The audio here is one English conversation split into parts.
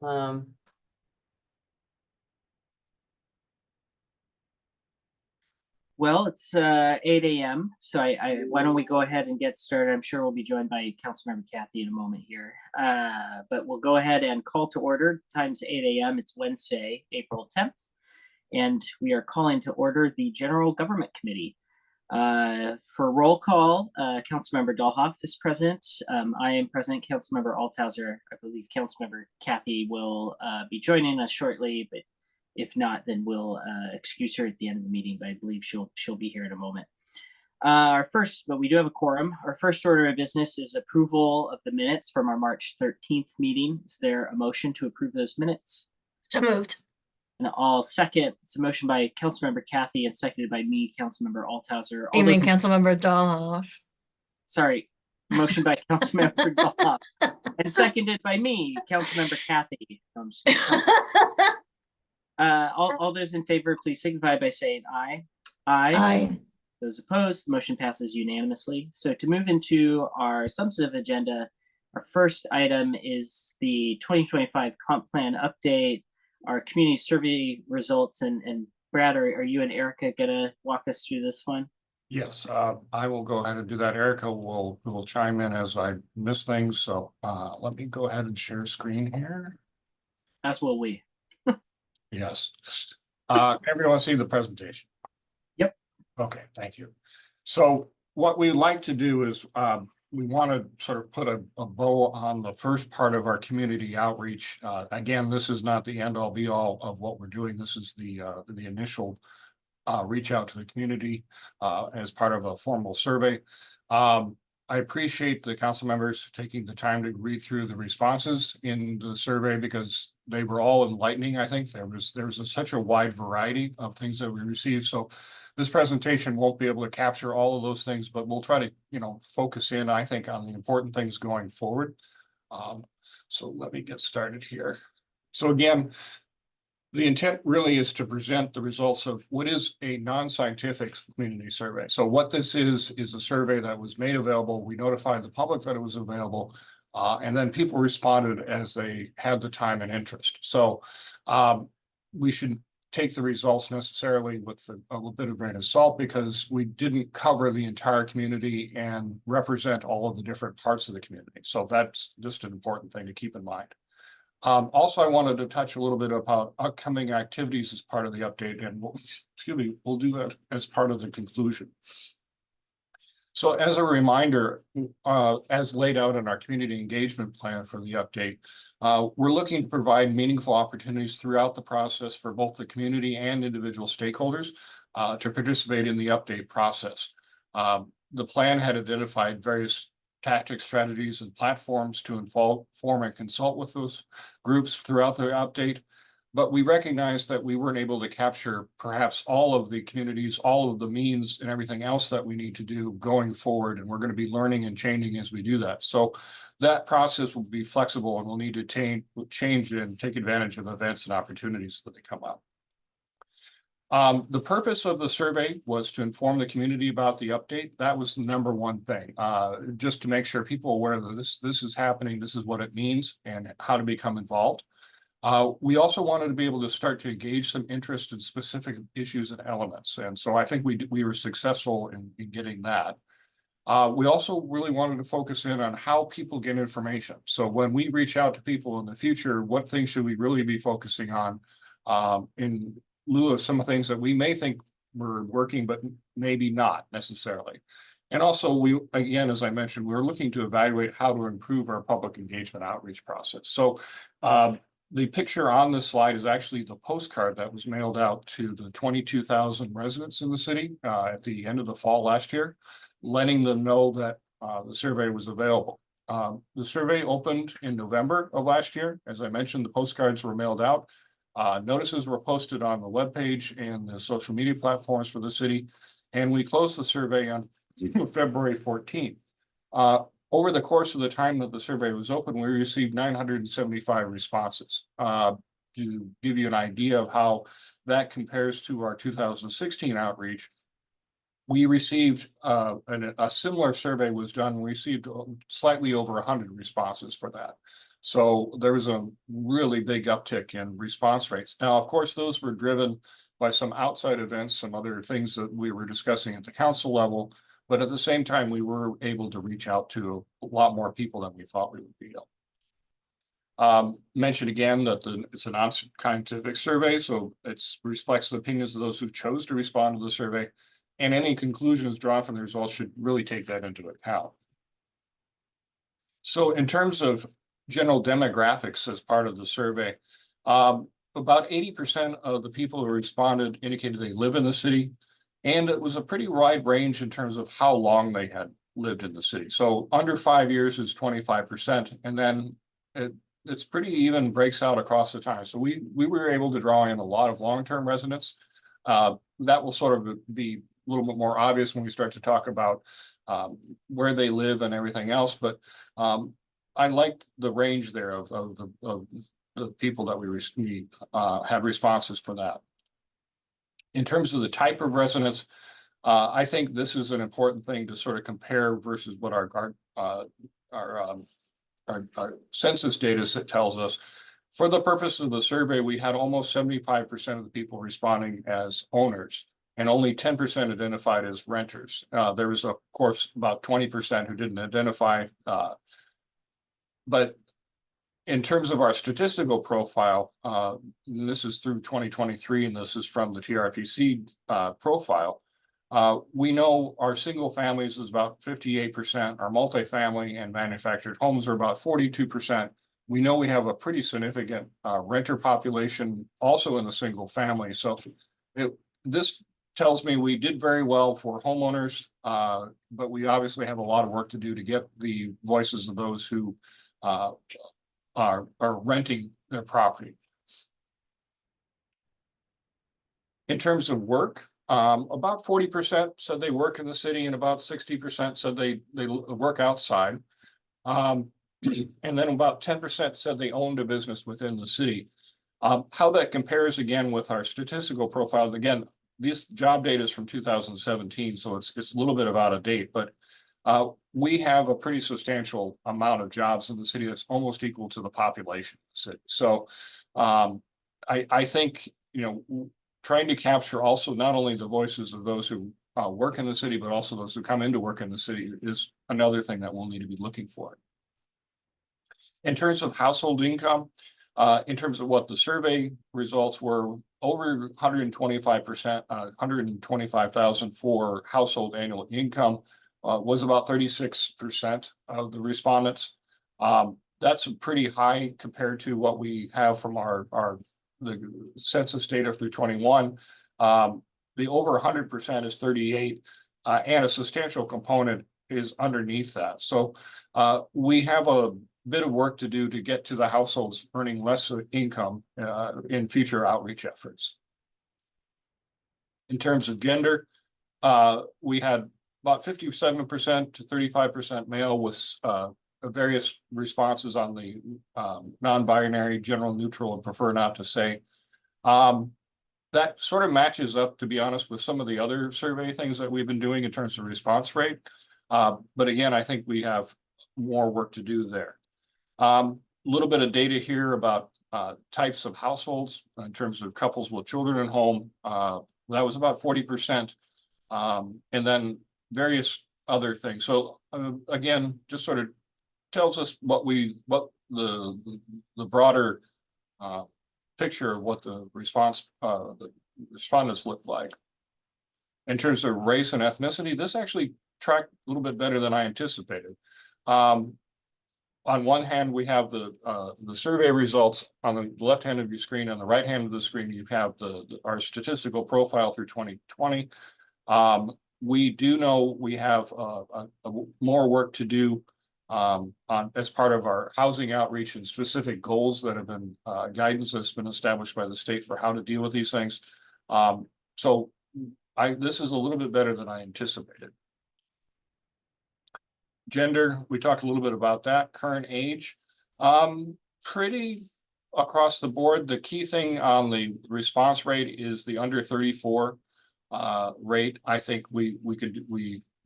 Um, well, it's 8 a.m. So why don't we go ahead and get started? I'm sure we'll be joined by Councilmember Kathy in a moment here. But we'll go ahead and call to order. The time's 8 a.m. It's Wednesday, April 10th. And we are calling to order the General Government Committee. For roll call, Councilmember Dahlhoff is present. I am present. Councilmember Althauser. I believe Councilmember Kathy will be joining us shortly, but if not, then we'll excuse her at the end of the meeting. But I believe she'll be here in a moment. But we do have a quorum. Our first order of business is approval of the minutes from our March 13th meeting. Is there a motion to approve those minutes? So moved. And I'll second. It's a motion by Councilmember Kathy and seconded by me, Councilmember Althauser. You mean Councilmember Dahlhoff? Sorry, motion by Councilmember Dahlhoff and seconded by me, Councilmember Kathy. I'm just all those in favor, please signify by saying aye. Aye. Those opposed, the motion passes unanimously. So to move into our substantive agenda, our first item is the 2025 comp plan update, our community survey results, and Brad, are you and Erica gonna walk us through this one? Yes, I will go ahead and do that. Erica will chime in as I miss things. So let me go ahead and share screen here. As will we. Yes. Everyone see the presentation? Yep. Okay, thank you. So what we like to do is we want to sort of put a bow on the first part of our community outreach. Again, this is not the end all be all of what we're doing. This is the initial reach out to the community as part of a formal survey. I appreciate the council members taking the time to read through the responses in the survey because they were all enlightening. I think there was such a wide variety of things that we received. So this presentation won't be able to capture all of those things, but we'll try to, focus in, I think, on the important things going forward. So let me get started here. So again, the intent really is to present the results of what is a non-scientific community survey. So what this is a survey that was made available. We notified the public that it was available, and then people responded as they had the time and interest. So we should take the results necessarily with a little bit of grain of salt because we didn't cover the entire community and represent all of the different parts of the community. So that's just an important thing to keep in mind. Also, I wanted to touch a little bit about upcoming activities as part of the update, and we'll do that as part of the conclusion. So as a reminder, as laid out in our community engagement plan for the update, we're looking to provide meaningful opportunities throughout the process for both the community and individual stakeholders to participate in the update process. The plan had identified various tactics, strategies, and platforms to inform and consult with those groups throughout the update. But we recognize that we weren't able to capture perhaps all of the communities, all of the means and everything else that we need to do going forward. And we're going to be learning and changing as we do that. So that process will be flexible and we'll need to change and take advantage of events and opportunities that they come up. The purpose of the survey was to inform the community about the update. That was the number one thing, just to make sure people are aware that this is happening, this is what it means, and how to become involved. We also wanted to be able to start to engage some interest in specific issues and elements. And so I think we were successful in getting that. We also really wanted to focus in on how people get information. So when we reach out to people in the future, what things should we really be focusing on in lieu of some of the things that we may think were working, but maybe not necessarily. And also again, as I mentioned, we're looking to evaluate how to improve our public engagement outreach process. So the picture on this slide is actually the postcard that was mailed out to the 22,000 residents in the city at the end of the fall last year, letting them know that the survey was available. The survey opened in November of last year. As I mentioned, the postcards were mailed out. Notices were posted on the webpage and the social media platforms for the city, and we closed the survey on February 14th. Over the course of the time that the survey was open, we received 975 responses. To give you an idea of how that compares to our 2016 outreach, we received a similar survey was done. We received slightly over 100 responses for that. So there was a really big uptick in response rates. Now, of course, those were driven by some outside events, some other things that we were discussing at the council level. But at the same time, we were able to reach out to a lot more people than we thought we would be able. Mention again that it's a non-scientific survey, so it reflects the opinions of those who chose to respond to the survey. And any conclusions drawn from the results should really take that into account. So in terms of general demographics as part of the survey, about 80% of the people who responded indicated they live in the city. And it was a pretty wide range in terms of how long they had lived in the city. So under 5 years is 25%. And then it's pretty even, breaks out across the time. So we were able to draw in a lot of long-term residents. That will sort of be a little bit more obvious when we start to talk about where they live and everything else. But I liked the range there of the people that we had responses for that. In terms of the type of residents, I think this is an important thing to sort of compare versus what our census data set tells us. For the purpose of the survey, we had almost 75% of the people responding as owners and only 10% identified as renters. There was, of course, about 20% who didn't identify. But in terms of our statistical profile, and this is through 2023, and this is from the TRPC profile, we know our single families is about 58%, our multifamily and manufactured homes are about 42%. We know we have a pretty significant renter population also in the single family. So this tells me we did very well for homeowners, but we obviously have a lot of work to do to get the voices of those who are renting their property. In terms of work, about 40% said they work in the city and about 60% said they work outside. And then about 10% said they owned a business within the city. How that compares again with our statistical profile, again, this job data is from 2017, so it's a little bit of out of date, but we have a pretty substantial amount of jobs in the city that's almost equal to the population of the city. So I think, trying to capture also not only the voices of those who work in the city, but also those who come into work in the city is another thing that we'll need to be looking for. In terms of household income, in terms of what the survey results were, over 125%, 125,000 for household annual income was about 36% of the respondents. That's pretty high compared to what we have from the census data through 21. The over 100% is 38, and a substantial component is underneath that. So we have a bit of work to do to get to the households earning less income in future outreach efforts. In terms of gender, we had about 57% to 35% male with various responses on the non-binary, general, neutral, and prefer not to say. That sort of matches up, to be honest, with some of the other survey things that we've been doing in terms of response rate. But again, I think we have more work to do there. A little bit of data here about types of households in terms of couples with children at home. That was about 40%. And then various other things. So again, just sort of tells us what the broader picture of what the respondents look like. In terms of race and ethnicity, this actually tracked a little bit better than I anticipated. On one hand, we have the survey results on the left hand of your screen. On the right hand of the screen, you have our statistical profile through 2020. We do know we have more work to do as part of our housing outreach and specific goals that have been guidance that's been established by the state for how to deal with these things. So this is a little bit better than I anticipated. Gender, we talked a little bit about that. Current age, pretty across the board. The key thing on the response rate is the under 34 rate. I think we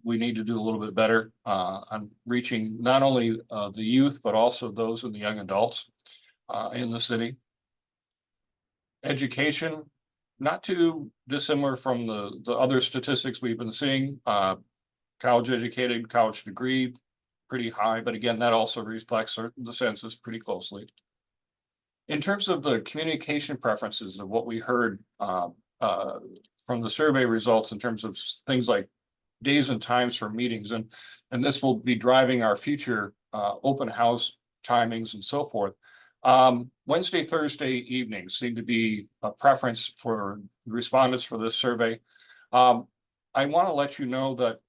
we need to do a little bit better on reaching not only the youth, but also those in the young adults in the city. Education, not too dissimilar from the other statistics we've been seeing. College educated, college degree, pretty high, but again, that also reflects the census pretty closely. In terms of the communication preferences of what we heard from the survey results in terms of things like days and times for meetings, and this will be driving our future open house timings and so forth. Wednesday, Thursday evenings seem to be a preference for respondents for this survey. I want to let you know that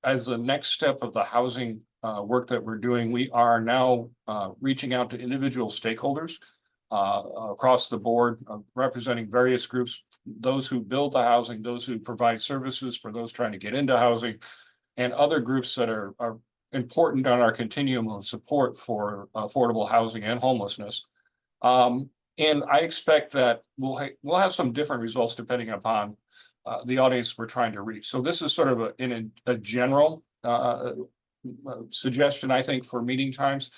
as the next step of the housing work that we're doing, we are now reaching out to individual stakeholders across the board, representing various groups, those who build the housing, those who provide services for those trying to get into housing, and other groups that are important on our continuum of support for affordable housing and homelessness. And I expect that we'll have some different results depending upon the audience we're trying to reach. So this is sort of a general suggestion, I think, for meeting times.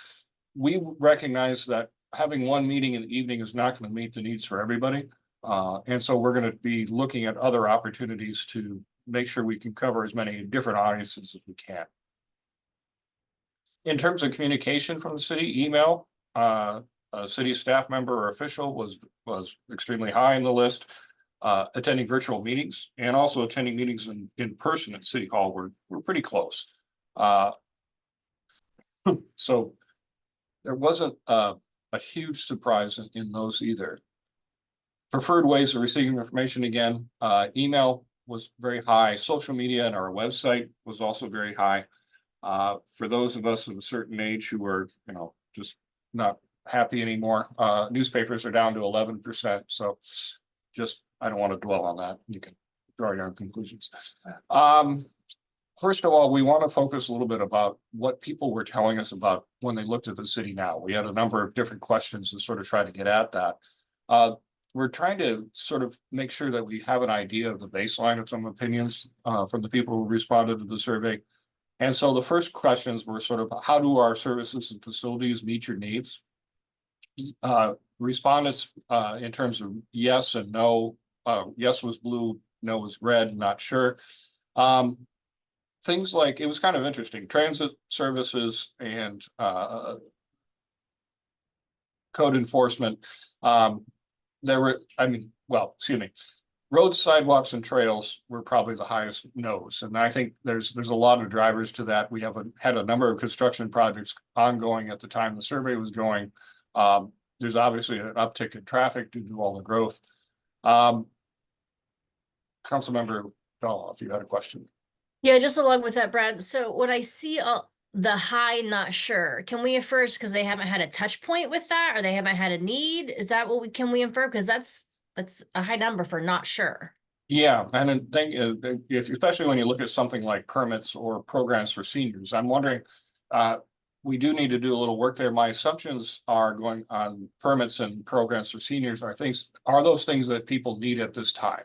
We recognize that having one meeting in the evening is not going to meet the needs for everybody. And so we're going to be looking at other opportunities to make sure we can cover as many different audiences as we can. In terms of communication from the city, email, a city staff member or official was extremely high in the list. Attending virtual meetings and also attending meetings in person at City Hall, we're pretty close. So there wasn't a huge surprise in those either. Preferred ways of receiving information, again, email was very high. Social media and our website was also very high. For those of us of a certain age who are, just not happy anymore, newspapers are down to 11%. So just, I don't want to dwell on that. You can draw your own conclusions. First of all, we want to focus a little bit about what people were telling us about when they looked at the city now. We had a number of different questions to sort of try to get at that. We're trying to sort of make sure that we have an idea of the baseline of some opinions from the people who responded to the survey. And so the first questions were sort of, how do our services and facilities meet your needs? Respondents in terms of yes and no, yes was blue, no was red, not sure. Things like, it was kind of interesting, transit services and code enforcement. There were, roads, sidewalks, and trails were probably the highest no's. And I think there's a lot of drivers to that. We have had a number of construction projects ongoing at the time the survey was going. There's obviously an uptick in traffic due to all the growth. Councilmember Dahl, if you had a question. Yeah, just along with that, Brad. So when I see the high not sure, can we infer because they haven't had a touch point with that or they haven't had a need? Is that what can we infer? Because that's a high number for not sure. Yeah, and I think especially when you look at something like permits or programs for seniors, I'm wondering, we do need to do a little work there. My assumptions are going on permits and programs for seniors are those things that people need at this time.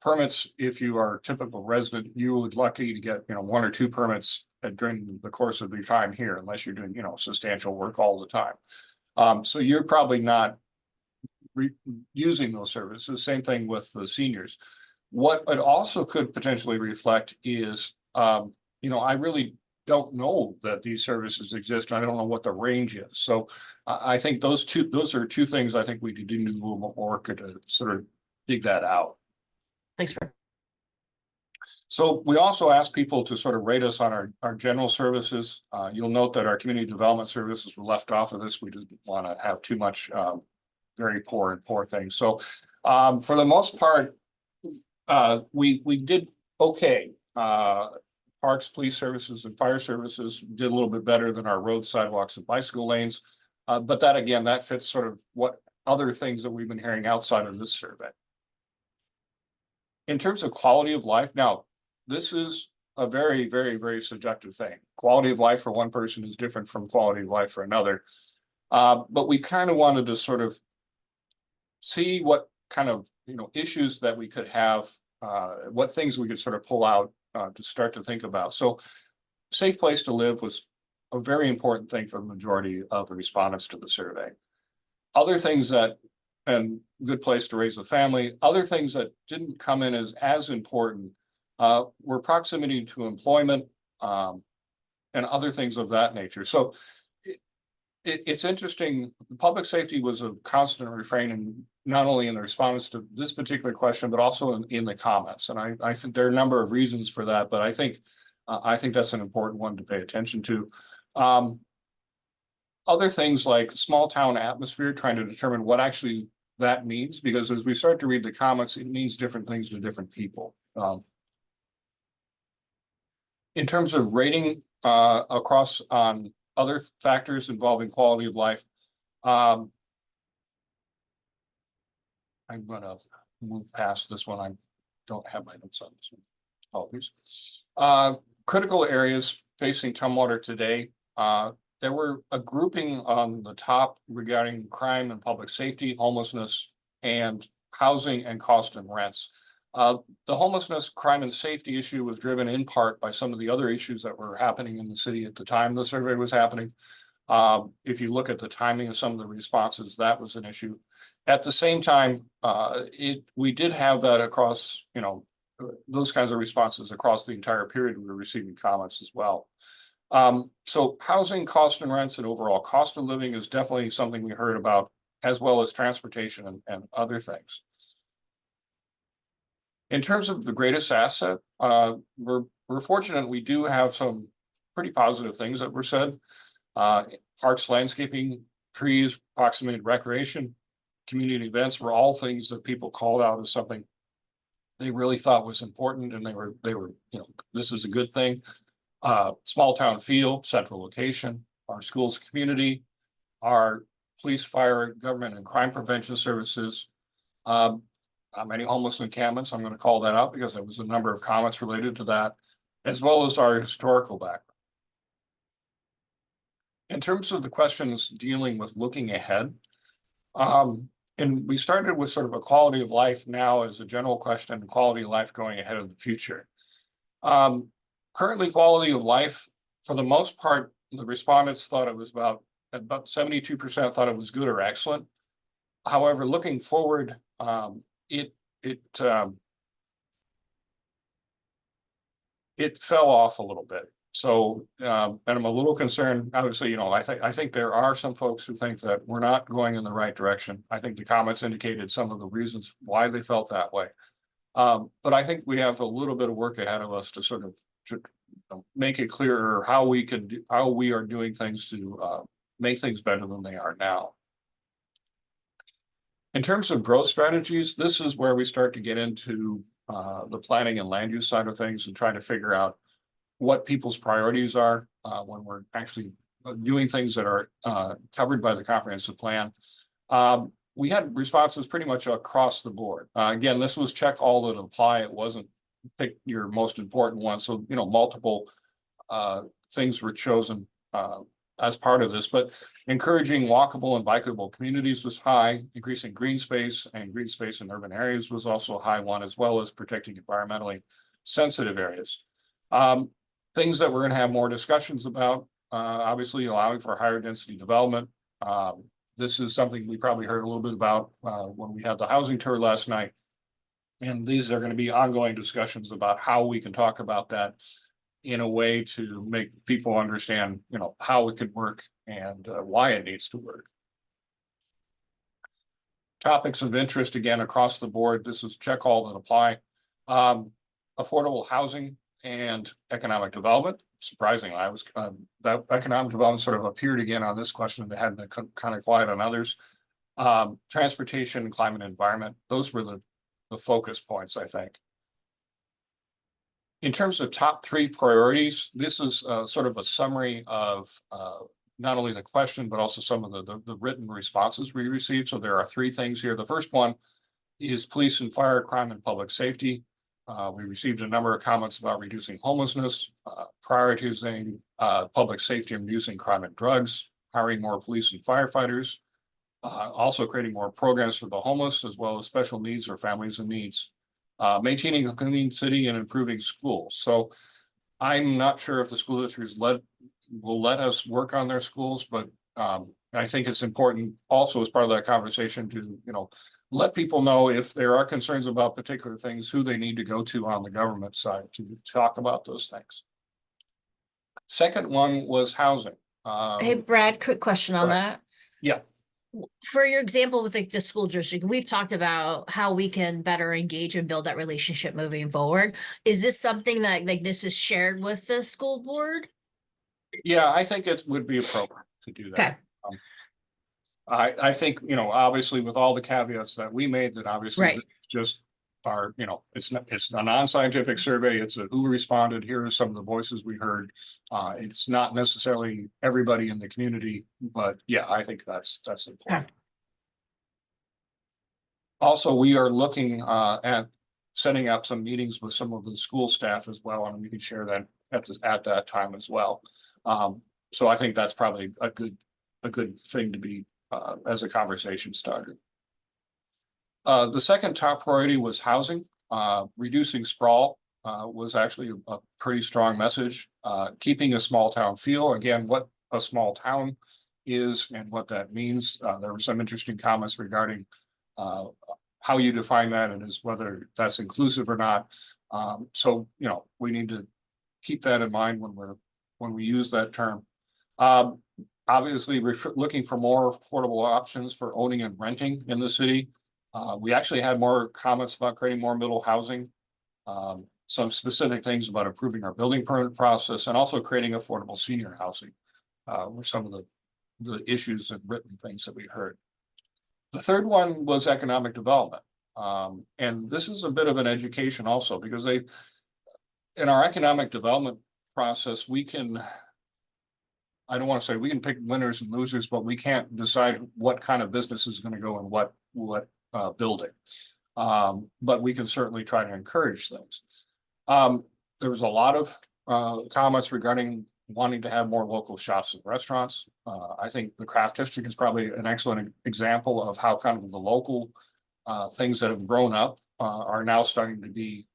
Permits, if you are a typical resident, you would lucky to get, 1 or 2 permits during the course of your time here, unless you're doing, substantial work all the time. So you're probably not using those services. Same thing with the seniors. What it also could potentially reflect is, I really don't know that these services exist. And I don't know what the range is. So I think those are two things I think we could do a little more work to sort of dig that out. Thanks, Brad. So we also ask people to sort of rate us on our general services. You'll note that our community development services were left off of this. We didn't want to have too much very poor things. So for the most part, we did okay. Parks, police services, and fire services did a little bit better than our road, sidewalks, and bicycle lanes. But that, again, that fits sort of what other things that we've been hearing outside of this survey. In terms of quality of life, now, this is a very, very, very subjective thing. Quality of life for one person is different from quality of life for another. But we kind of wanted to sort of see what kind of, issues that we could have, what things we could sort of pull out to start to think about. So safe place to live was a very important thing for the majority of the respondents to the survey. Other things that, and good place to raise a family, other things that didn't come in as important were proximity to employment and other things of that nature. So it's interesting, public safety was a constant refrain, and not only in the respondents to this particular question, but also in the comments. And I think there are a number of reasons for that, but I think that's an important one to pay attention to. Other things like small town atmosphere, trying to determine what actually that means, because as we start to read the comments, it means different things to different people. In terms of rating across on other factors involving quality of life, I'm gonna move past this one. I don't have my notes on this one. Apologies. Critical areas facing Tumwater today. There were a grouping on the top regarding crime and public safety, homelessness, and housing and cost and rents. The homelessness, crime, and safety issue was driven in part by some of the other issues that were happening in the city at the time the survey was happening. If you look at the timing of some of the responses, that was an issue. At the same time, we did have that across, those kinds of responses across the entire period. We were receiving comments as well. So housing, cost and rents, and overall cost of living is definitely something we heard about, as well as transportation and other things. In terms of the greatest asset, we're fortunate we do have some pretty positive things that were said. Parks, landscaping, trees, proximity to recreation, community events were all things that people called out as something they really thought was important, and they were, this is a good thing. Small town feel, central location, our schools, community, our police, fire, government, and crime prevention services. Many homeless encampments, I'm going to call that out because there was a number of comments related to that, as well as our historical background. In terms of the questions dealing with looking ahead, and we started with sort of a quality of life now as a general question, and quality of life going ahead in the future. Currently, quality of life, for the most part, the respondents thought it was about 72% thought it was good or excellent. However, looking forward, it fell off a little bit. So, and I'm a little concerned, obviously, I think there are some folks who think that we're not going in the right direction. I think the comments indicated some of the reasons why they felt that way. But I think we have a little bit of work ahead of us to sort of make it clearer how we are doing things to make things better than they are now. In terms of growth strategies, this is where we start to get into the planning and land use side of things and trying to figure out what people's priorities are when we're actually doing things that are covered by the comprehensive plan. We had responses pretty much across the board. Again, this was check all that apply. It wasn't pick your most important one. So, multiple things were chosen as part of this, but encouraging walkable and bikeable communities was high. Increasing green space in urban areas was also a high one, as well as protecting environmentally sensitive areas. Things that we're going to have more discussions about, obviously allowing for higher density development. This is something we probably heard a little bit about when we had the housing tour last night. And these are going to be ongoing discussions about how we can talk about that in a way to make people understand, how it could work and why it needs to work. Topics of interest, again, across the board. This is check all that apply. Affordable housing and economic development. Surprisingly, that economic development sort of appeared again on this question that had been kind of quiet on others. Transportation, climate, and environment. Those were the focus points, I think. In terms of top 3 priorities, this is sort of a summary of not only the question, but also some of the written responses we received. So there are 3 things here. The first one is police and fire, crime, and public safety. We received a number of comments about reducing homelessness, prioritizing public safety and reducing crime and drugs, hiring more police and firefighters, also creating more programs for the homeless, as well as special needs or families in needs, maintaining a clean city and improving schools. So I'm not sure if the school districts will let us work on their schools, but I think it's important also as part of that conversation to, let people know if there are concerns about particular things, who they need to go to on the government side to talk about those things. Second one was housing. Hey, Brad, quick question on Right. that. Yeah. For your example with like the school district, we've talked about how we can better engage and build that relationship moving forward. Is this something that like this is shared with the school board? Yeah, I think it would be appropriate to do Okay. that. I think, obviously with all the caveats that we made, that obviously Right. it's just it's a non-scientific survey. It's a who responded. Here are some of the voices we heard. It's not necessarily everybody in the community, but yeah, I think that's important. Also, we are looking at setting up some meetings with some of the school staff as well, and we can share that at that time as well. So I think that's probably a good thing to be as a conversation starter. The second top priority was housing. Reducing sprawl was actually a pretty strong message. Keeping a small town feel, again, what a small town is and what that means. There were some interesting comments regarding how you define that and is whether that's inclusive or not. So, we need to keep that in mind when we use that term. Obviously, we're looking for more affordable options for owning and renting in the city. We actually had more comments about creating more middle housing. Some specific things about improving our building permit process and also creating affordable senior housing were some of the issues and written things that we heard. The third one was economic development. And this is a bit of an education also, because in our economic development process, I don't want to say we can pick winners and losers, but we can't decide what kind of business is going to go in what building. But we can certainly try to encourage things. There was a lot of comments regarding wanting to have more local shops and restaurants. I think the Craft District is probably an excellent example of how kind of the local things that have grown up are now starting to be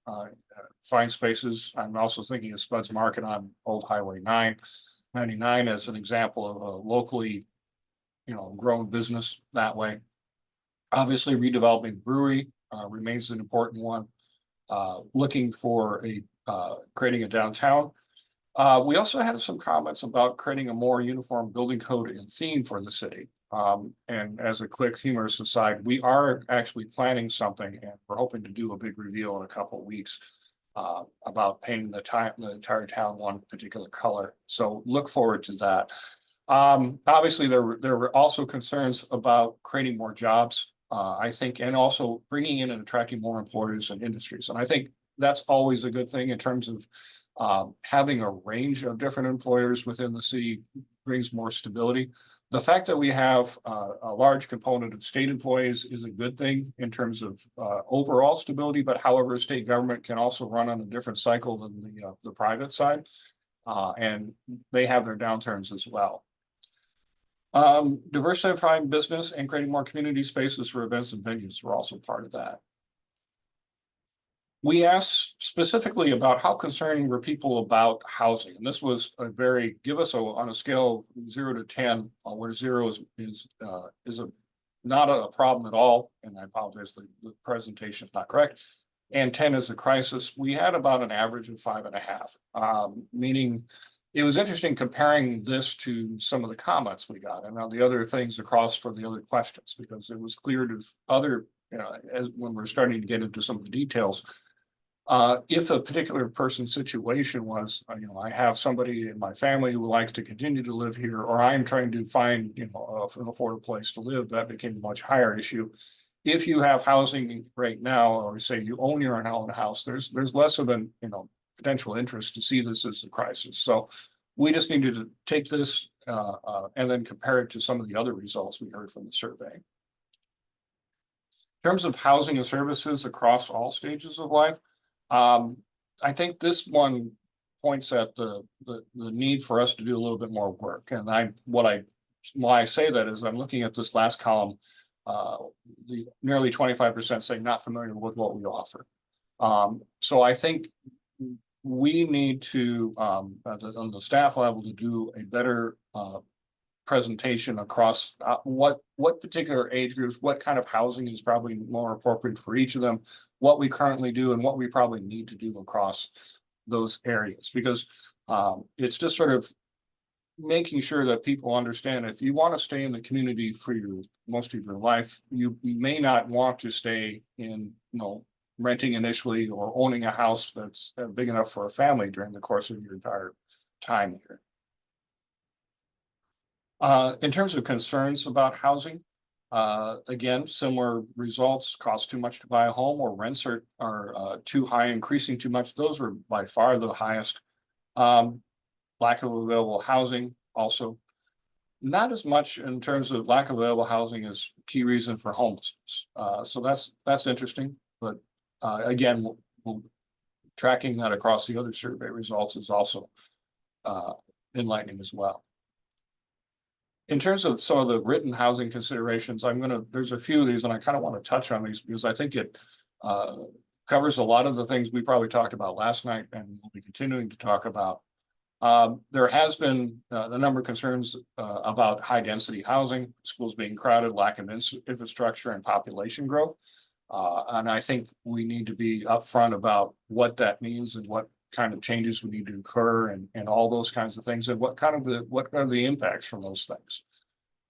fine spaces. I'm also thinking of Spud's Market on Old Highway 99 as an example of a locally, grown business that way. Obviously, redeveloping brewery remains an important one. Looking for creating a downtown. We also had some comments about creating a more uniform building code and theme for the city. And as a quick humorous aside, we are actually planning something, and we're hoping to do a big reveal in a couple of weeks about painting the entire town one particular color. So look forward to that. Obviously, there were also concerns about creating more jobs, I think, and also bringing in and attracting more employers and industries. And I think that's always a good thing in terms of having a range of different employers within the city brings more stability. The fact that we have a large component of state employees is a good thing in terms of overall stability, but however, state government can also run on a different cycle than the private side. And they have their downturns as well. Diversifying business and creating more community spaces for events and venues were also part of that. We asked specifically about how concerned were people about housing, and this was give us on a scale of 0 to 10, where 0 is not a problem at all, and I apologize, the presentation is not correct, and 10 is a crisis. We had about an average of 5.5, meaning it was interesting comparing this to some of the comments we got and the other things across for the other questions, because it was clear to other, as when we're starting to get into some of the details. If a particular person's situation was, I have somebody in my family who likes to continue to live here, or I'm trying to find, an affordable place to live, that became a much higher issue. If you have housing right now, or say you own your own house, there's less of an, potential interest to see this as a crisis. So we just needed to take this and then compare it to some of the other results we heard from the survey. In terms of housing and services across all stages of life, I think this one points at the need for us to do a little bit more work. And why I say that is I'm looking at this last column, the nearly 25% saying not familiar with what we offer. So I think we need to, on the staff level, to do a better, presentation across, what particular age groups, what kind of housing is probably more appropriate for each of them, what we currently do and what we probably need to do across those areas, because, it's just sort of making sure that people understand if you want to stay in the community for most of your life, you may not want to stay in, renting initially or owning a house that's big enough for a family during the course of your entire time here. In terms of concerns about housing, again, similar results: cost too much to buy a home, or rents are too high, increasing too much. Those were by far the highest. Lack of available housing also. Not as much in terms of lack of available housing as key reason for homelessness. So that's interesting, but again, we'll tracking that across the other survey results is also enlightening as well. In terms of some of the written housing considerations, there's a few of these and I kind of want to touch on these because I think it covers a lot of the things we probably talked about last night and we'll be continuing to talk about. There has been a number of concerns about high density housing, schools being crowded, lack of infrastructure and population growth. And I think we need to be upfront about what that means and what kind of changes would need to occur and all those kinds of things and what are the impacts from those things.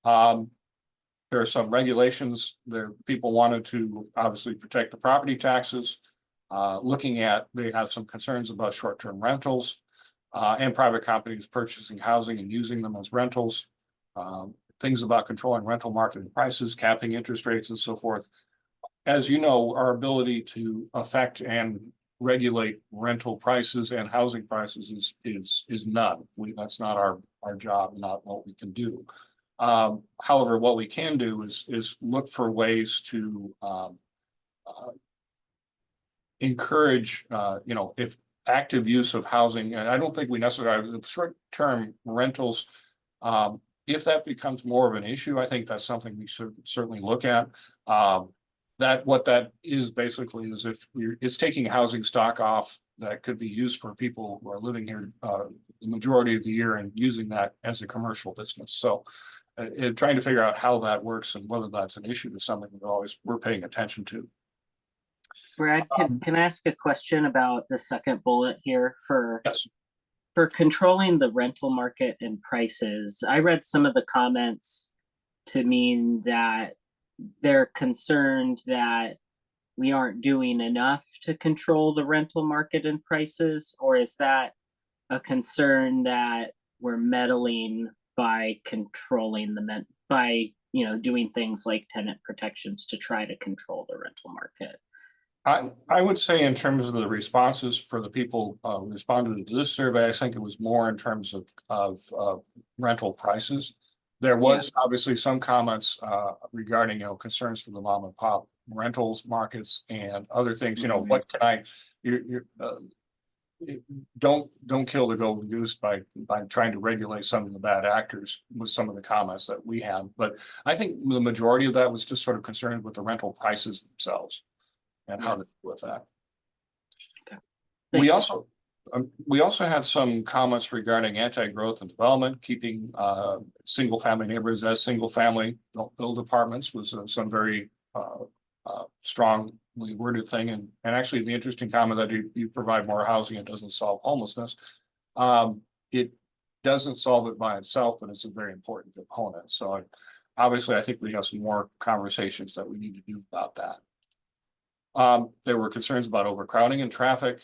There are some regulations there. People wanted to obviously protect the property taxes. They have some concerns about short-term rentals and private companies purchasing housing and using them as rentals. Things about controlling rental market prices, capping interest rates and so forth. As you know, our ability to affect and regulate rental prices and housing prices is none. That's not our job, not what we can do. However, what we can do is look for ways to encourage, if active use of housing, and I don't think we necessarily short-term rentals. If that becomes more of an issue, I think that's something we should certainly look at. What that is basically is if it's taking housing stock off that could be used for people who are living here the majority of the year and using that as a commercial business. So trying to figure out how that works and whether that's an issue is something we're paying attention to. Brad, can I ask a question about the second bullet here Yes. For controlling the rental market and prices? I read some of the comments to mean that they're concerned that we aren't doing enough to control the rental market and prices, or is that a concern that we're meddling by controlling doing things like tenant protections to try to control the rental market? I would say in terms of the responses for the people who responded to this survey, I think it was more in terms of rental prices. There was obviously some comments regarding concerns for the mom and pop rentals markets and other things. What can don't kill the golden goose by trying to regulate some of the bad actors with some of the comments that we had. But I think the majority of that was just sort of concerned with the rental prices themselves and how to deal with that. Okay. We also had some comments regarding anti-growth and development, keeping single family neighborhoods as single family. Don't build apartments was some very strongly worded thing. And actually the interesting comment that you provide more housing, it doesn't solve homelessness. It doesn't solve it by itself, but it's a very important component. So obviously I think we have some more conversations that we need to do about that. There were concerns about overcrowding and traffic.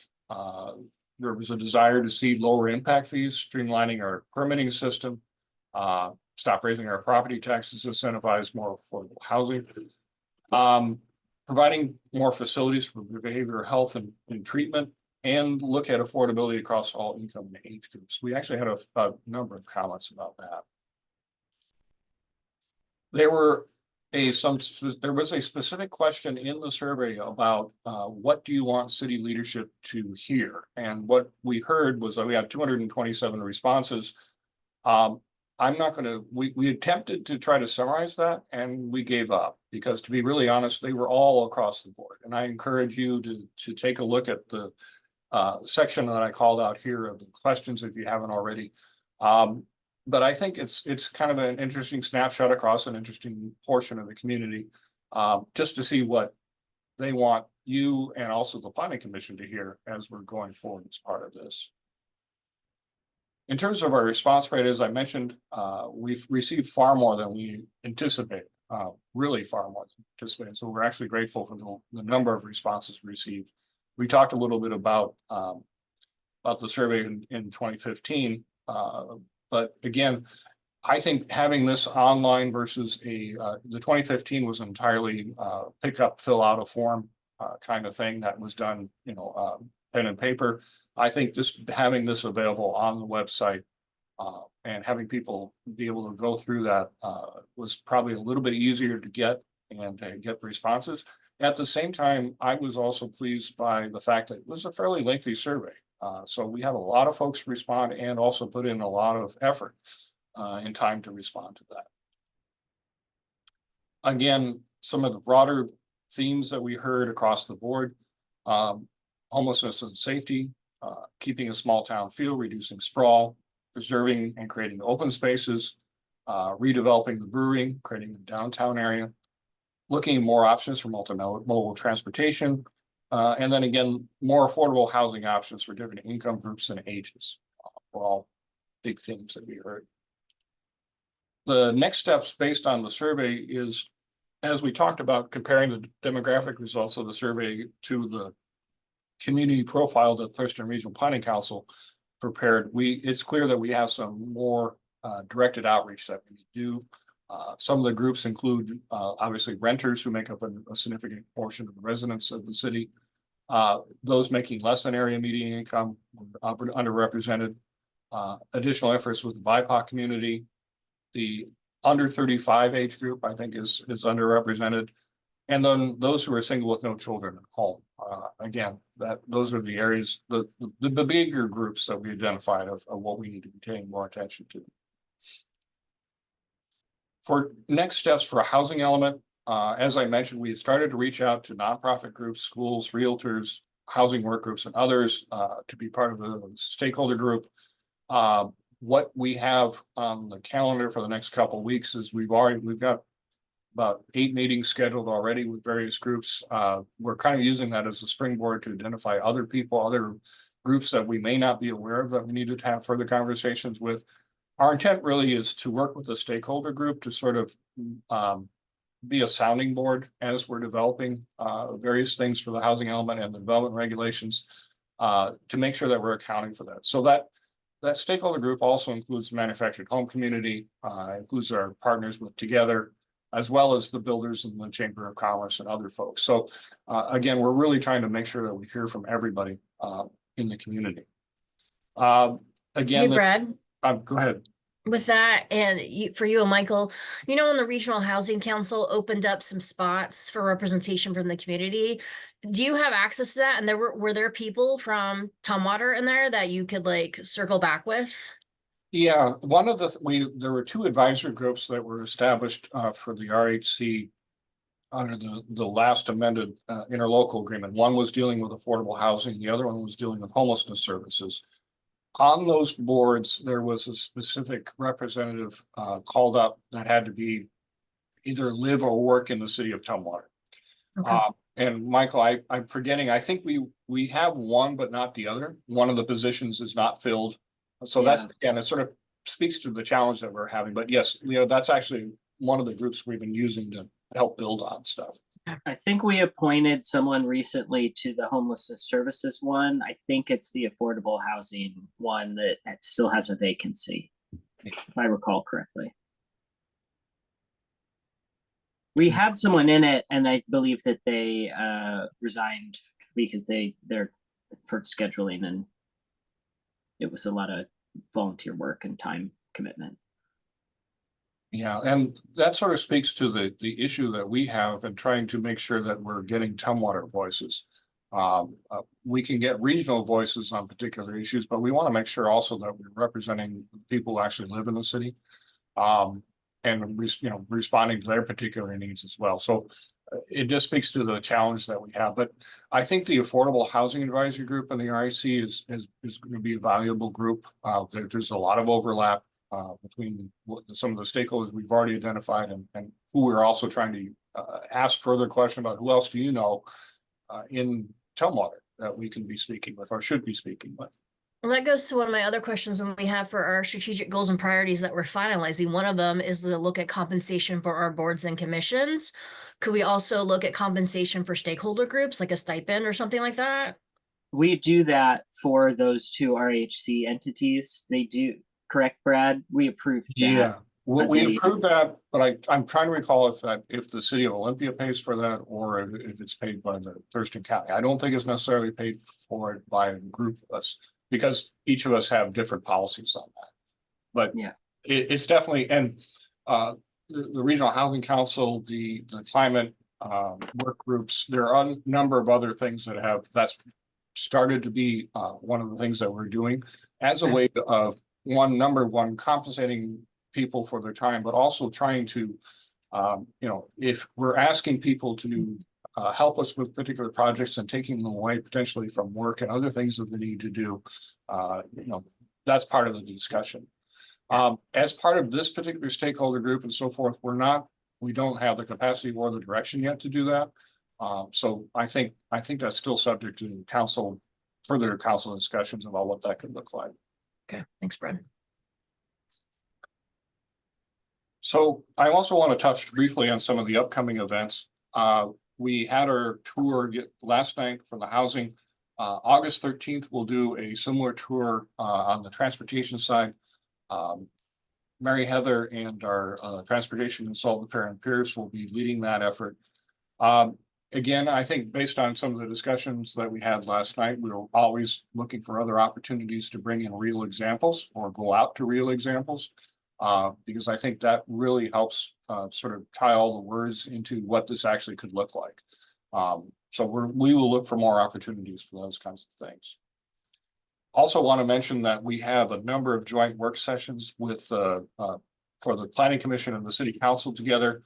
There was a desire to see lower impact fees, streamlining our permitting system, stop raising our property taxes, incentivize more affordable housing, providing more facilities for behavioral health and treatment, and look at affordability across all income and age groups. We actually had a number of comments about that. There was a specific question in the survey about what do you want city leadership to hear? And what we heard was that we had 227 responses. We attempted to try to summarize that and we gave up. Because to be really honest, they were all across the board. And I encourage you to take a look at the section that I called out here of the questions if you haven't already. But I think it's kind of an interesting snapshot across an interesting portion of the community, just to see what they want you and also the planning commission to hear as we're going forward as part of this. In terms of our response rate, as I mentioned, we've received far more than we anticipated, really far more than anticipated. So we're actually grateful for the number of responses received. We talked a little bit about the survey in 2015, but again, I think having this online versus the 2015 was entirely pick up, fill out a form kind of thing that was done, pen and paper. I think having this available on the website and having people be able to go through that was probably a little bit easier to get and get responses. At the same time, I was also pleased by the fact that it was a fairly lengthy survey. So we had a lot of folks respond and also put in a lot of effort in time to respond to that. Again, some of the broader themes that we heard across the board, homelessness and safety, keeping a small town feel, reducing sprawl, preserving and creating open spaces, redeveloping the brewery, creating a downtown area, looking at more options for multimodal transportation, and then again, more affordable housing options for different income groups and ages. Were all big themes that we heard. The next steps based on the survey is, as we talked about, comparing the demographic results of the survey to the community profile that Thurston Regional Planning Council prepared. It's clear that we have some more directed outreach that we do. Some of the groups include obviously renters who make up a significant portion of the residents of the city. Those making less than area median income, underrepresented. Additional efforts with the BIPOC community. The under 35 age group, I think, is underrepresented. And then those who are single with no children at home. Again, those are the areas, the bigger groups that we identified of what we need to be paying more attention to. For next steps for a housing element, as I mentioned, we have started to reach out to nonprofit groups, schools, realtors, housing work groups, and others to be part of the stakeholder group. What we have on the calendar for the next couple of weeks is we've got about 8 meetings scheduled already with various groups. We're kind of using that as a springboard to identify other people, other groups that we may not be aware of that we need to have further conversations with. Our intent really is to work with the stakeholder group to sort of be a sounding board as we're developing various things for the housing element and the development regulations to make sure that we're accounting for that. So that stakeholder group also includes the manufactured home community, includes our partners with Together, as well as the builders and the Chamber of Commerce and other folks. So again, we're really trying to make sure that we hear from everybody in the community. Again, Hey, Brad. go ahead. With that, and for you and Michael, when the Regional Housing Council opened up some spots for representation from the community, do you have access to that? And were there people from Tumwater in there that you could circle back with? Yeah, there were 2 advisory groups that were established for the RHC under the last amended interlocal agreement. One was dealing with affordable housing, the other one was dealing with homelessness services. On those boards, there was a specific representative called up that had to be either live or work in the city of Tumwater. Okay. And Michael, I'm forgetting, I think we have one, but not the other. One of the positions is not filled. So that's, again, it sort of speaks to the challenge that we're having. But yes, that's actually one of the groups we've been using to help build on stuff. I think we appointed someone recently to the homelessness services one. I think it's the affordable housing one that still has a vacancy, if I recall correctly. We had someone in it, and I believe that they resigned because they're for scheduling, and it was a lot of volunteer work and time commitment. Yeah, and that sort of speaks to the issue that we have in trying to make sure that we're getting Tumwater voices. We can get regional voices on particular issues, but we want to make sure also that we're representing people who actually live in the city. responding to their particular needs as well. So it just speaks to the challenge that we have. But I think the Affordable Housing Advisory Group and the RIC is going to be a valuable group. There's a lot of overlap between some of the stakeholders we've already identified and who we're also trying to ask further questions about. Who else do you know in Tumwater that we can be speaking with or should be speaking with? Well, that goes to one of my other questions when we have for our strategic goals and priorities that we're finalizing. One of them is the look at compensation for our boards and commissions. Could we also look at compensation for stakeholder groups, like a stipend or something like that? We do that for those two RHC entities. They do, correct, Brad? We approved that. Yeah, well, we the- approved that, but I'm trying to recall if the city of Olympia pays for that or if it's paid by the Thurston County. I don't think it's necessarily paid for it by a group of us because each of us have different policies on that. But yeah, it's definitely, and the Regional Housing Council, the climate work groups, there are a number of other things that's started to be one of the things that we're doing as a Okay. way of number one, compensating people for their time, but also trying to, if we're asking people to help us with particular projects and taking them away potentially from work and other things that they need to do, that's part of the discussion. As part of this particular stakeholder group and so forth, we don't have the capacity or the direction yet to do that. So I think that's still subject to further council discussions about what that could look like. Okay, thanks, Brad. So I also want to touch briefly on some of the upcoming events. We had our tour last night for the housing. August 13th, we'll do a similar tour on the transportation side. Mary Heather and our transportation consultant, Farron Pierce, will be leading that effort. Again, I think based on some of the discussions that we had last night, we were always looking for other opportunities to bring in real examples or go out to real examples. Because I think that really helps sort of tie all the words into what this actually could look like. So we will look for more opportunities for those kinds of things. Also want to mention that we have a number of joint work sessions with for the Planning Commission and the City Council together.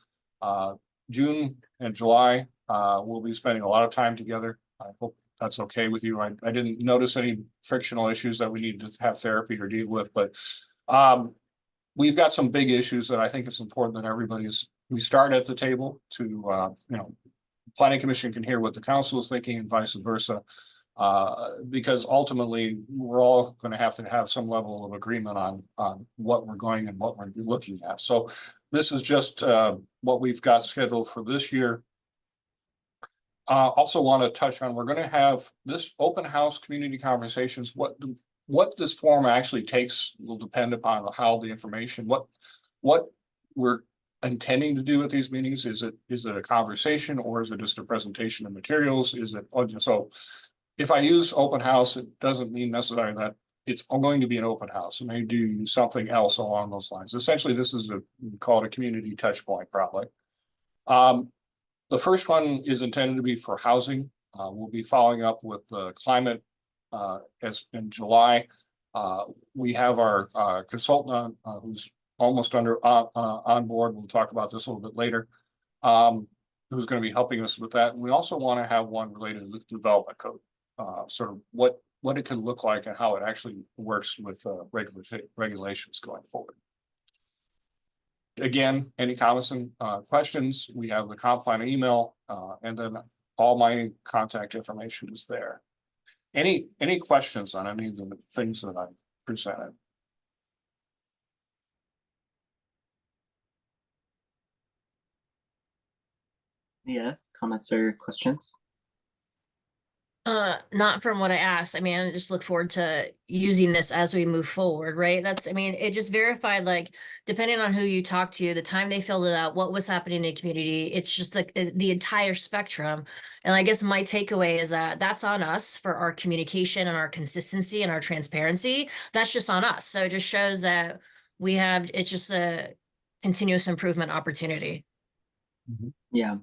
June and July, we'll be spending a lot of time together. I hope that's okay with you. I didn't notice any frictional issues that we need to have therapy or deal with, but we've got some big issues that I think it's important that we start at the table to, Planning Commission can hear what the council is thinking and vice versa. Because ultimately we're all going to have some level of agreement on what we're going and what we're looking at. So this is just what we've got scheduled for this year. Also want to touch on, we're going to have this open house community conversations. What this form actually takes will depend upon how the information, what we're intending to do at these meetings. Is it a conversation or is it just a presentation of materials? So if I use open house, it doesn't mean necessarily that it's going to be an open house. It may do something else along those lines. Essentially, this is we call it a community touch point, probably. The first one is intended to be for housing. We'll be following up with the climate as in July. We have our consultant who's almost on board. We'll talk about this a little bit later. Who's going to be helping us with that. And we also want to have one related to the development code. Sort of what it can look like and how it actually works with regulations going forward. Again, any comments and questions, we have the comp plan email and then all my contact information is there. Any questions on any of the things that I presented? Yeah, comments or questions? Not from what I asked. I mean, I just look forward to using this as we move forward, right? It just verified, like, depending on who you talk to, the time they filled it out, what was happening in the community, it's just like the entire spectrum. And I guess my takeaway is that that's on us for our communication and our consistency and our transparency. That's just on us. So it just shows that it's just a continuous improvement opportunity. Yeah.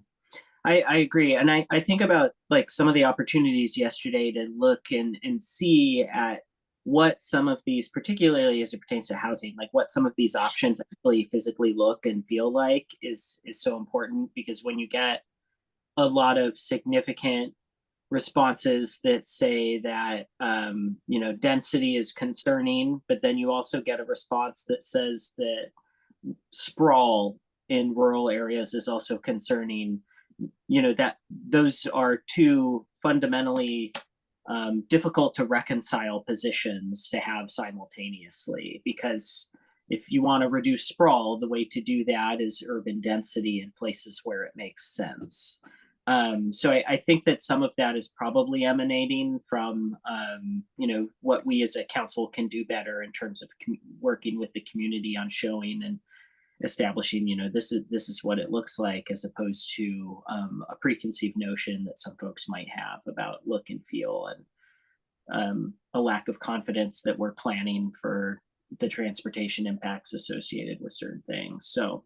I agree. And I think about like some of the opportunities yesterday to look and see at what some of these, particularly as it pertains to housing, like what some of these options actually physically look and feel like is so important, because when you get a lot of significant responses that say that density is concerning, but then you also get a response that says that sprawl in rural areas is also concerning, that those are two fundamentally difficult to reconcile positions to have simultaneously, because if you want to reduce sprawl, the way to do that is urban density in places where it makes sense. So I think that some of that is probably emanating from, what we as a council can do better in terms of working with the community on showing and establishing, this is what it looks like, as opposed to a preconceived notion that some folks might have about look and feel, and a lack of confidence that we're planning for the transportation impacts associated with certain things. So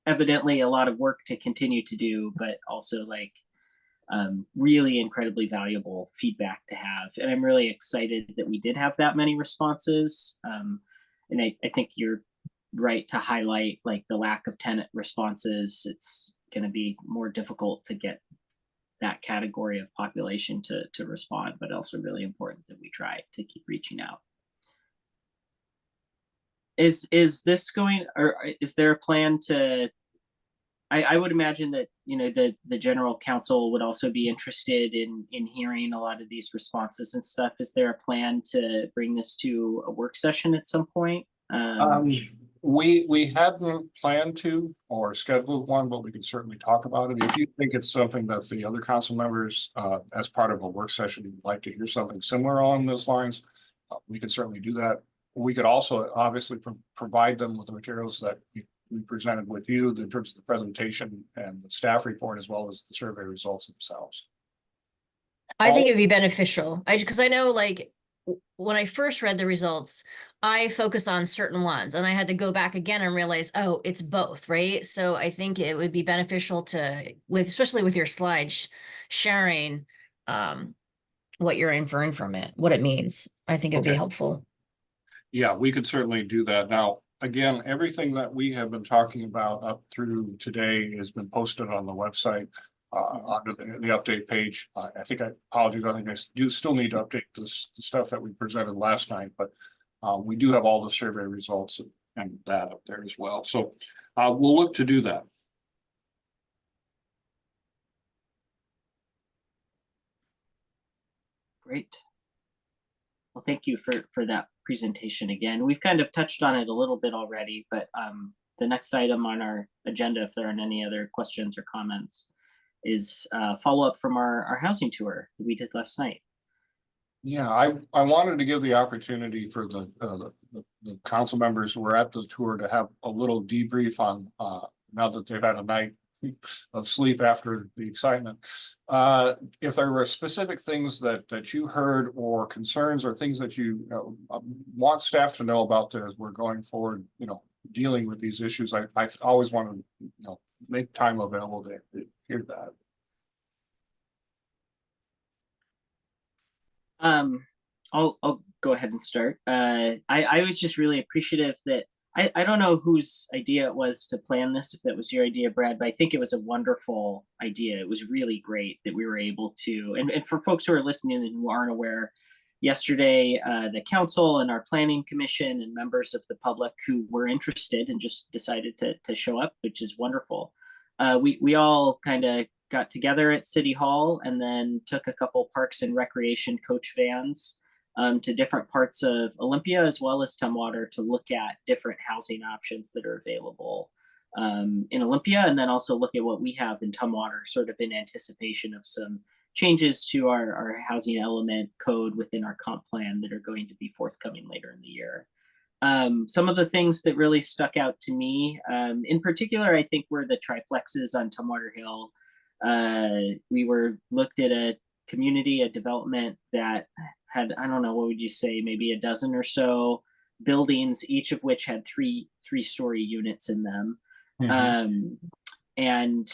evidently a lot of work to continue to do, but also really incredibly valuable feedback to have. And I'm really excited that we did have that many responses. And I think you're right to highlight the lack of tenant responses. It's going to be more difficult to get that category of population to respond, but also really important that we try to keep reaching out. Is this going, or is there a plan to, I would imagine that, the general council would also be interested in hearing a lot of these responses and stuff. Is there a plan to bring this to a work session at some point? We hadn't planned to or scheduled one, but we could certainly talk about it. If you think it's something that the other council members, as part of a work session, would like to hear something similar on those lines, we could certainly do that. We could also obviously provide them with the materials that we presented with you in terms of the presentation and the staff report, as well as the survey results themselves. I think it'd be beneficial. Because I know when I first read the results, I focused on certain ones and I had to go back again and realize, oh, it's both, right? So I think it would be beneficial especially with your slides, sharing what you're inferring from it, what it means. I think it'd be helpful. Yeah, we could certainly do that. Now, again, everything that we have been talking about up through today has been posted on the website under the update page. I apologize. I think I do still need to update the stuff that we presented last night, but we do have all the survey results and that up there as well. So we'll look to do that. Great. Well, thank you for that presentation again. We've kind of touched on it a little bit already, but the next item on our agenda, if there aren't any other questions or comments, is follow up from our housing tour that we did last night. Yeah, I wanted to give the opportunity for the council members who were at the tour to have a little debrief on now that they've had a night of sleep after the excitement. If there were specific things that you heard, or concerns, or things that you want staff to know about as we're going forward, dealing with these issues, I always want to make time available to hear that. I'll go ahead and start. I was just really appreciative that I don't know whose idea it was to plan this, if that was your idea, Brad, but I think it was a wonderful idea. It was really great that we were able to, and for folks who are listening and who aren't aware, yesterday, the council and our planning commission and members of the public who were interested and just decided to show up, which is wonderful. We all kind of got together at City Hall and then took a couple parks and recreation coach vans to different parts of Olympia as well as Tumwater to look at different housing options that are available in Olympia, and then also look at what we have in Tumwater, sort of in anticipation of some changes to our housing element code within our comp plan that are going to be forthcoming later in the year. Some of the things that really stuck out to me, in particular, I think, were the triplexes on Tumwater Hill. We looked at a development that had, I don't know, what would you say, maybe a dozen or so buildings, each of which had three-story units in them. And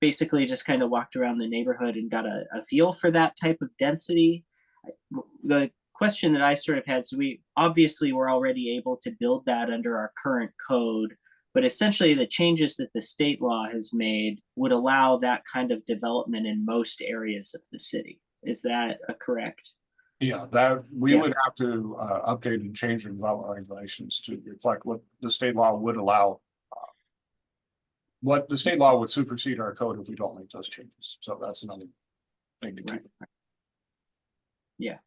basically just kind of walked around the neighborhood and got a feel for that type of density. the question that I sort of had, so we obviously were already able to build that under our current code, but essentially the changes that the state law has made would allow that kind of development in most areas of the city. Is that correct? Yeah, that we Yeah. would have to update and change the development regulations to reflect what the state law would allow. What the state law would supersede our code if we don't make those changes. So that's another thing to keep. Yeah.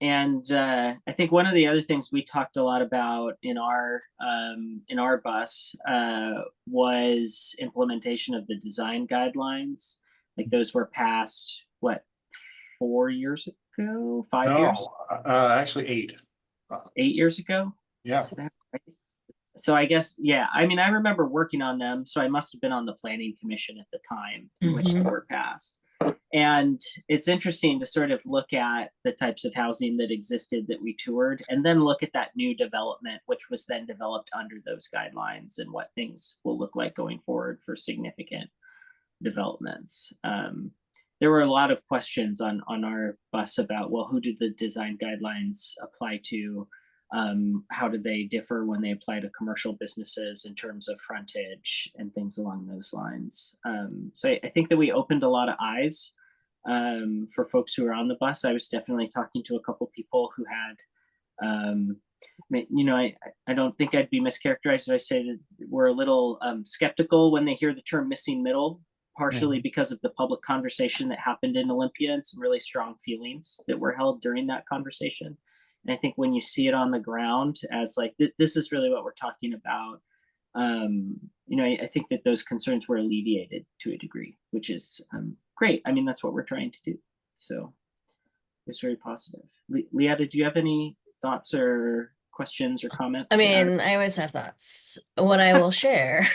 And I think one of the other things we talked a lot about in our bus was implementation of the design guidelines. Like those were passed, what, 4 years ago, 5 years, Actually 8. 8 years ago? Yeah, Is that right? So I guess, yeah, I mean, I remember working on them, so I must have been on the planning commission at the time in which they were passed. And it's interesting to sort of look at the types of housing that existed that we toured, and then look at that new development, which was then developed under those guidelines, and what things will look like going forward for significant developments. There were a lot of questions on our bus about, well, who did the design guidelines apply to? How do they differ when they apply to commercial businesses in terms of frontage and things along those lines? So I think that we opened a lot of eyes for folks who are on the bus. I was definitely talking to a couple people who had, you know, I don't think I'd be mischaracterized if I say that we're a little skeptical when they hear the term missing middle, partially because of the public conversation that happened in Olympia and some really strong feelings that were held during that conversation. And I think when you see it on the ground as like, this is really what we're talking about, you know, I think that those concerns were alleviated to a degree, which is great. I mean, that's what we're trying to do. So it's very positive. Leah, did you have any thoughts or questions or comments? I mean, I always have thoughts. What I will share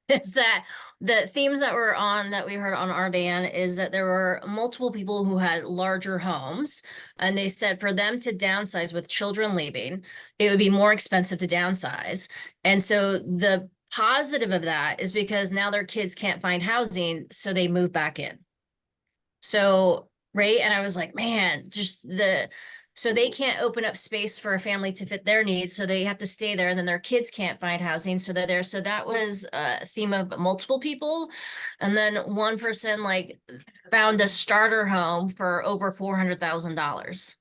is that the themes that were on that we heard on our van is that there were multiple people who had larger homes, and they said for them to downsize with children leaving, it would be more expensive to downsize. And so the positive of that is because now their kids can't find housing, so they move back in. So, right. And I was like, man, so they can't open up space for a family to fit their needs. So they have to stay there, and then their kids can't find housing. So they're there. So that was a theme of multiple people. And then one person like found a starter home for over $400,000,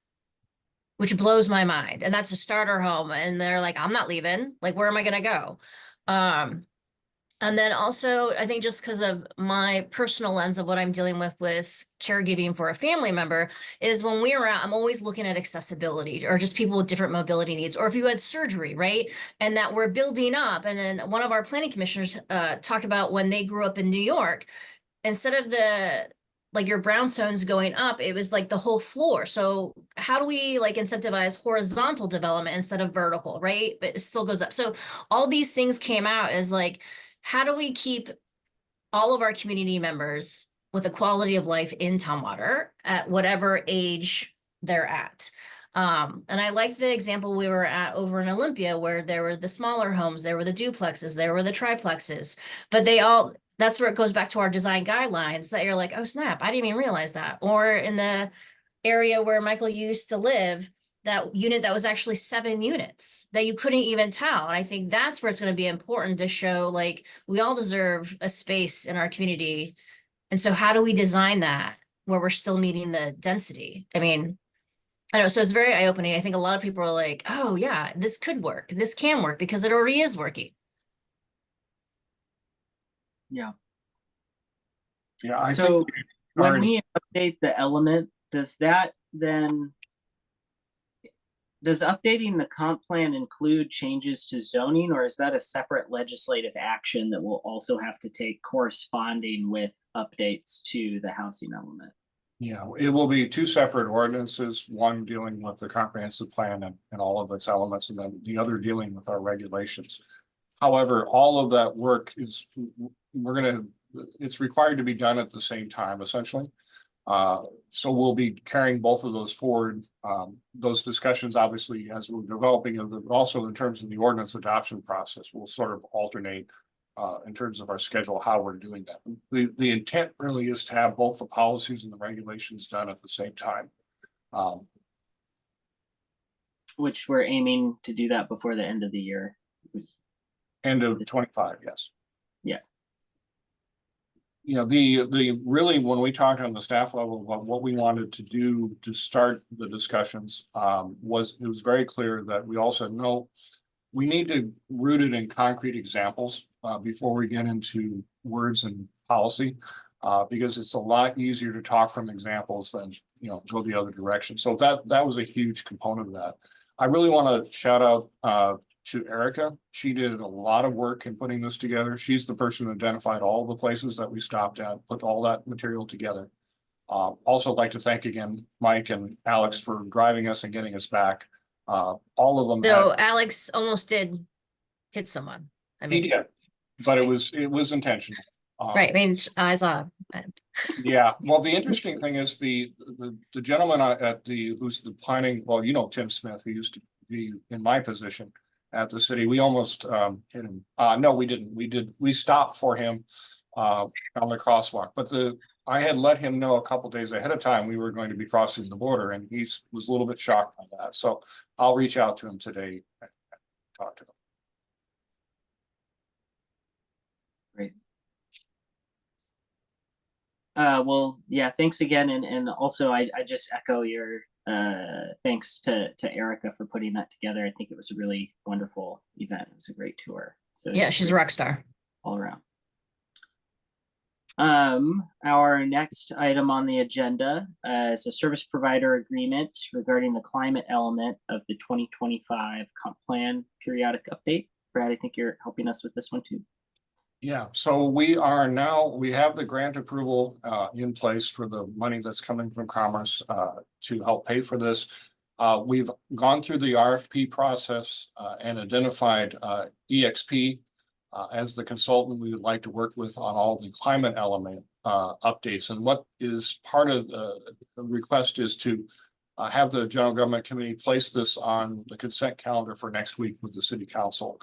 which blows my mind. And that's a starter home. And they're like, I'm not leaving. Like, where am I going to go? And then also, I think just because of my personal lens of what I'm dealing with caregiving for a family member is when we are out, I'm always looking at accessibility or just people with different mobility needs, or if you had surgery, right? And that we're building up. And then one of our planning commissioners talked about when they grew up in New York, instead of like your brownstones going up, it was like the whole floor. So how do we like incentivize horizontal development instead of vertical, right? But it still goes up. So all these things came out as like, how do we keep all of our community members with a quality of life in Tumwater at whatever age they're at? And I like the example we were at over in Olympia, where there were the smaller homes, there were the duplexes, there were the triplexes, but that's where it goes back to our design guidelines that you're like, oh snap, I didn't even realize that. Or in the area where Michael used to live, that unit that was actually 7 units that you couldn't even tell. And I think that's where it's going to be important to show like we all deserve a space in our community. And so how do we design that where we're still meeting the density? I mean, I know, so it's very eye-opening. I think a lot of people are like, oh yeah, this could work. This can work because it already is working. Yeah. Yeah, I So think when we update the element, does updating the comp plan include changes to zoning, or is that a separate legislative action that will also have to take corresponding with updates to the housing element? yeah, it will be 2 separate ordinances, one dealing with the comprehensive plan and all of its elements, and then the other dealing with our regulations. However, all of that work is, it's required to be done at the same time, essentially. So we'll be carrying both of those forward. Those discussions, obviously, as we're developing, but also in terms of the ordinance adoption process, will sort of alternate in terms of our schedule, how we're doing that. The intent really is to have both the policies and the regulations done at the same time. which we're aiming to do that before the end of the year. End of 25, yes. Yeah. You know, the really, when we talked on the staff level, what we wanted to do to start the discussions, was, it was very clear that we all said, no, we need to root it in concrete examples, before we get into words and policy. Because it's a lot easier to talk from examples than, you know, go the other direction. So that was a huge component of that. I really want to shout out, to Erica. She did a lot of work in putting this together. She's the person who identified all the places that we stopped at, put all that material together. Also like to thank again, Mike and Alex for driving us and getting us back. All of them. Though had- Alex almost did hit someone. I He mean, did, but it was intentional. right, I mean, I saw. Yeah, well, the interesting thing is the gentleman at who's the planning, well, you know, Tim Smith, who used to be in my position at the city, we almost hit him. No, we didn't. We stopped for him on the crosswalk, but I had let him know a couple days ahead of time we were going to be crossing the border, and he was a little bit shocked by that. So I'll reach out to him today and talk to him. Great. Well, yeah, thanks again. And also I just echo your thanks to Erica for putting that together. I think it was a really wonderful event. It was a great tour. So Yeah, she's a rock star. all around. Our next item on the agenda is a service provider agreement regarding the climate element of the 2025 comp plan periodic update. Brad, I think you're helping us with this one too. Yeah, so we have the grant approval in place for the money that's coming from Commerce to help pay for this. We've gone through the RFP process and identified EXP as the consultant we would like to work with on all the climate element updates. And what is part of the request is to have the General Government Committee place this on the consent calendar for next week with the City Council.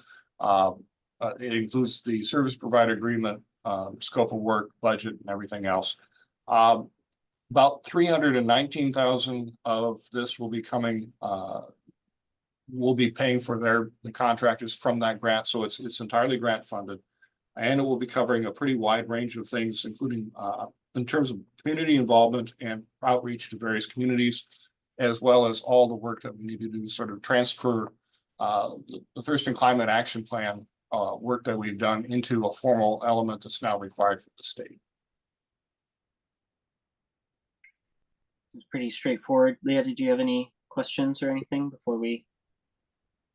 It includes the service provider agreement, scope of work, budget, and everything else. About 319,000 of this will be coming. Will be paying for the contractors from that grant, so it's entirely grant funded, and it will be covering a pretty wide range of things, including in terms of community involvement and outreach to various communities, as well as all the work that we need to do to sort of transfer the Thurston Climate Action Plan work that we've done into a formal element that's now required for the state. It's pretty straightforward. Leah, did you have any questions or anything before we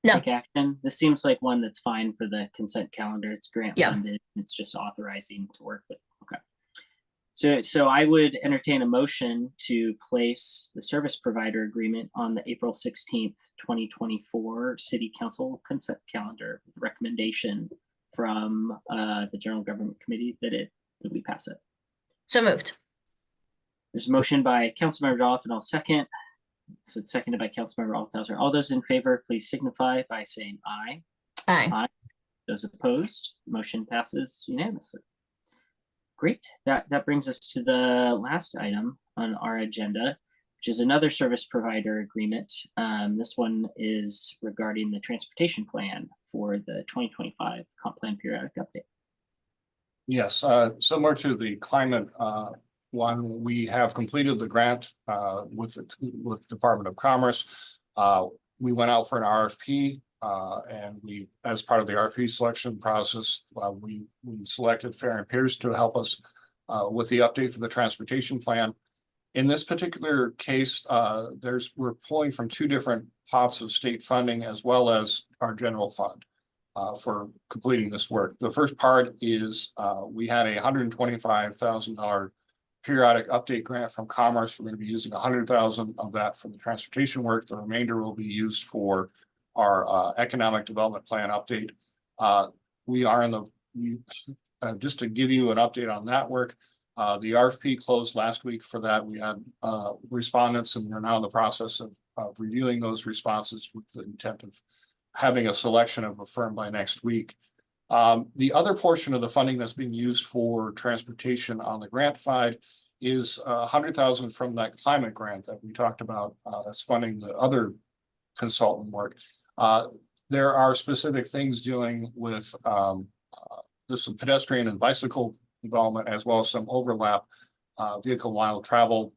No. take action? This seems like one that's fine for the consent calendar. It's grant Yeah. funded. It's just authorizing to work with. Okay. So I would entertain a motion to place the service provider agreement on the April 16th, 2024 City Council consent calendar with recommendation from the General Government Committee that we pass it. So moved. There's a motion by Councilmember Dolphin, I'll second. So it's seconded by Councilmember Althauser. All those in favor, please signify by saying aye. Aye. Those opposed, motion passes unanimously. Great. That brings us to the last item on our agenda, which is another service provider agreement. This one is regarding the transportation plan for the 2025 comp plan periodic update. Yes, similar to the climate one, we have completed the grant with Department of Commerce. We went out for an RFP and we, as part of the RFP selection process, we selected Fair and Pierce to help us with the update for the transportation plan. In this particular case, we're pulling from two different pots of state funding as well as our general fund for completing this work. The first part is we had a $125,000 periodic update grant from Commerce. We're going to be using 100,000 of that for the transportation work. The remainder will be used for our economic development plan update. We are in the, just to give you an update on that work, the RFP closed last week for that. We had respondents and we're now in the process of reviewing those responses with the intent of having a selection of a firm by next week. The other portion of the funding that's being used for transportation on the grant side is 100,000 from that climate grant that we talked about. That's funding the other consultant work. There are specific things dealing with this pedestrian and bicycle development, as well as some overlap vehicle mile travel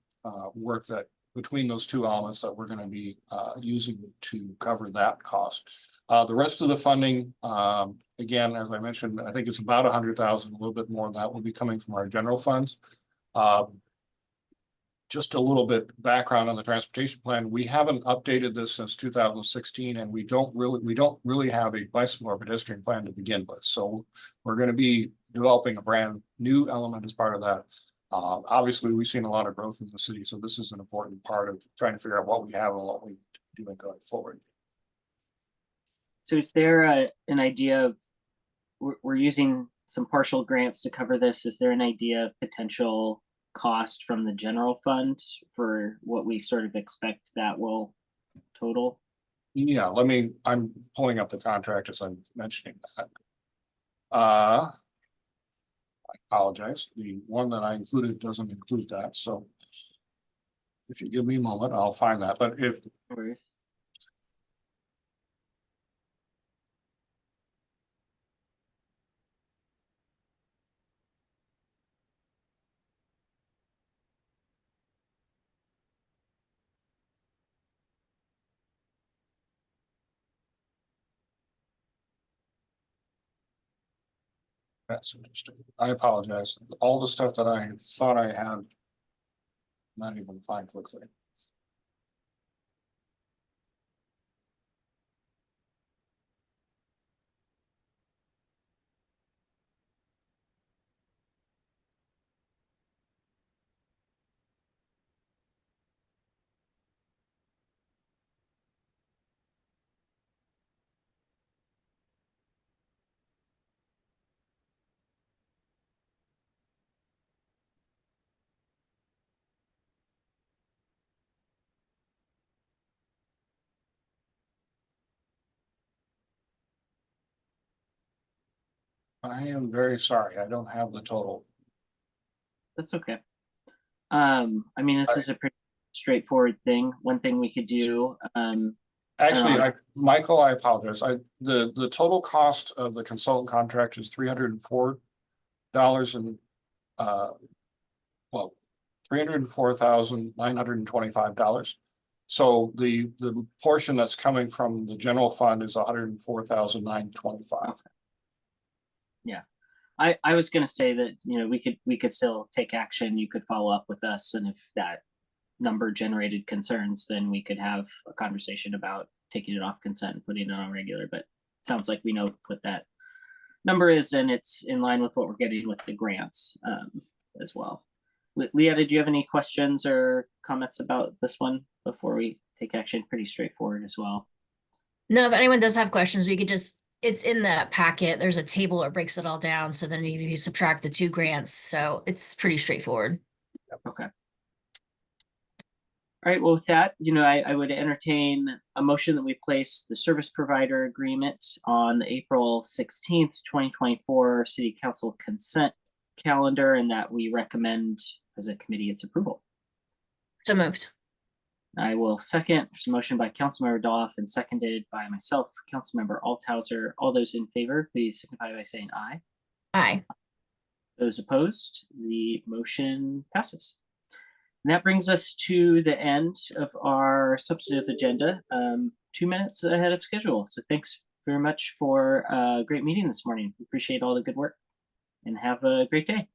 work that between those two elements that we're going to be using to cover that cost. The rest of the funding, again, as I mentioned, I think it's about 100,000, a little bit more than that will be coming from our general funds. Just a little bit background on the transportation plan. We haven't updated this since 2016, and we don't really have a bicycle or pedestrian plan to begin with. So we're going to be developing a brand new element as part of that. Obviously, we've seen a lot of growth in the city, so this is an important part of trying to figure out what we have and what we do going forward. So is there an idea of, we're using some partial grants to cover this. Is there an idea of potential cost from the general fund for what we sort of expect that will total? Yeah, I'm pulling up the contract as I'm mentioning that. I apologize. The one that I included doesn't include that. So if you give me a moment, I'll find that. But if No worries. that's interesting, I apologize. All the stuff that I thought I had, not even find quickly. I am very sorry. I don't have the total. That's okay. I mean, this is a pretty straightforward thing. One thing we could do, Actually, Michael, I apologize. The total cost of the consultant contract is $304 and $304,925. So the portion that's coming from the general fund is $104,925. yeah. I was gonna say that, you know, we could still take action. You could follow up with us, and if that number generated concerns, then we could have a conversation about taking it off consent and putting it on regular, but it sounds like we know what that number is, and it's in line with what we're getting with the grants as well. Leah, did you have any questions or comments about this one before we take action? Pretty straightforward as well. No, if anyone does have questions, we could just, it's in that packet. There's a table that breaks it all down. So then you subtract the 2 grants. So it's pretty straightforward. Okay. All right, well, with that, you know, I would entertain a motion that we place the service provider agreement on the April 16th, 2024 City Council consent calendar, and that we recommend as a committee its approval. So moved. I will second. There's a motion by Councilmember Doff and seconded by myself, Councilmember Althauser. All those in favor, please signify by saying aye. Aye. Those opposed, the motion passes. And that brings us to the end of our substantive agenda, 2 minutes ahead of schedule. So thanks very much for a great meeting this morning. We appreciate all the good work, and have a great day.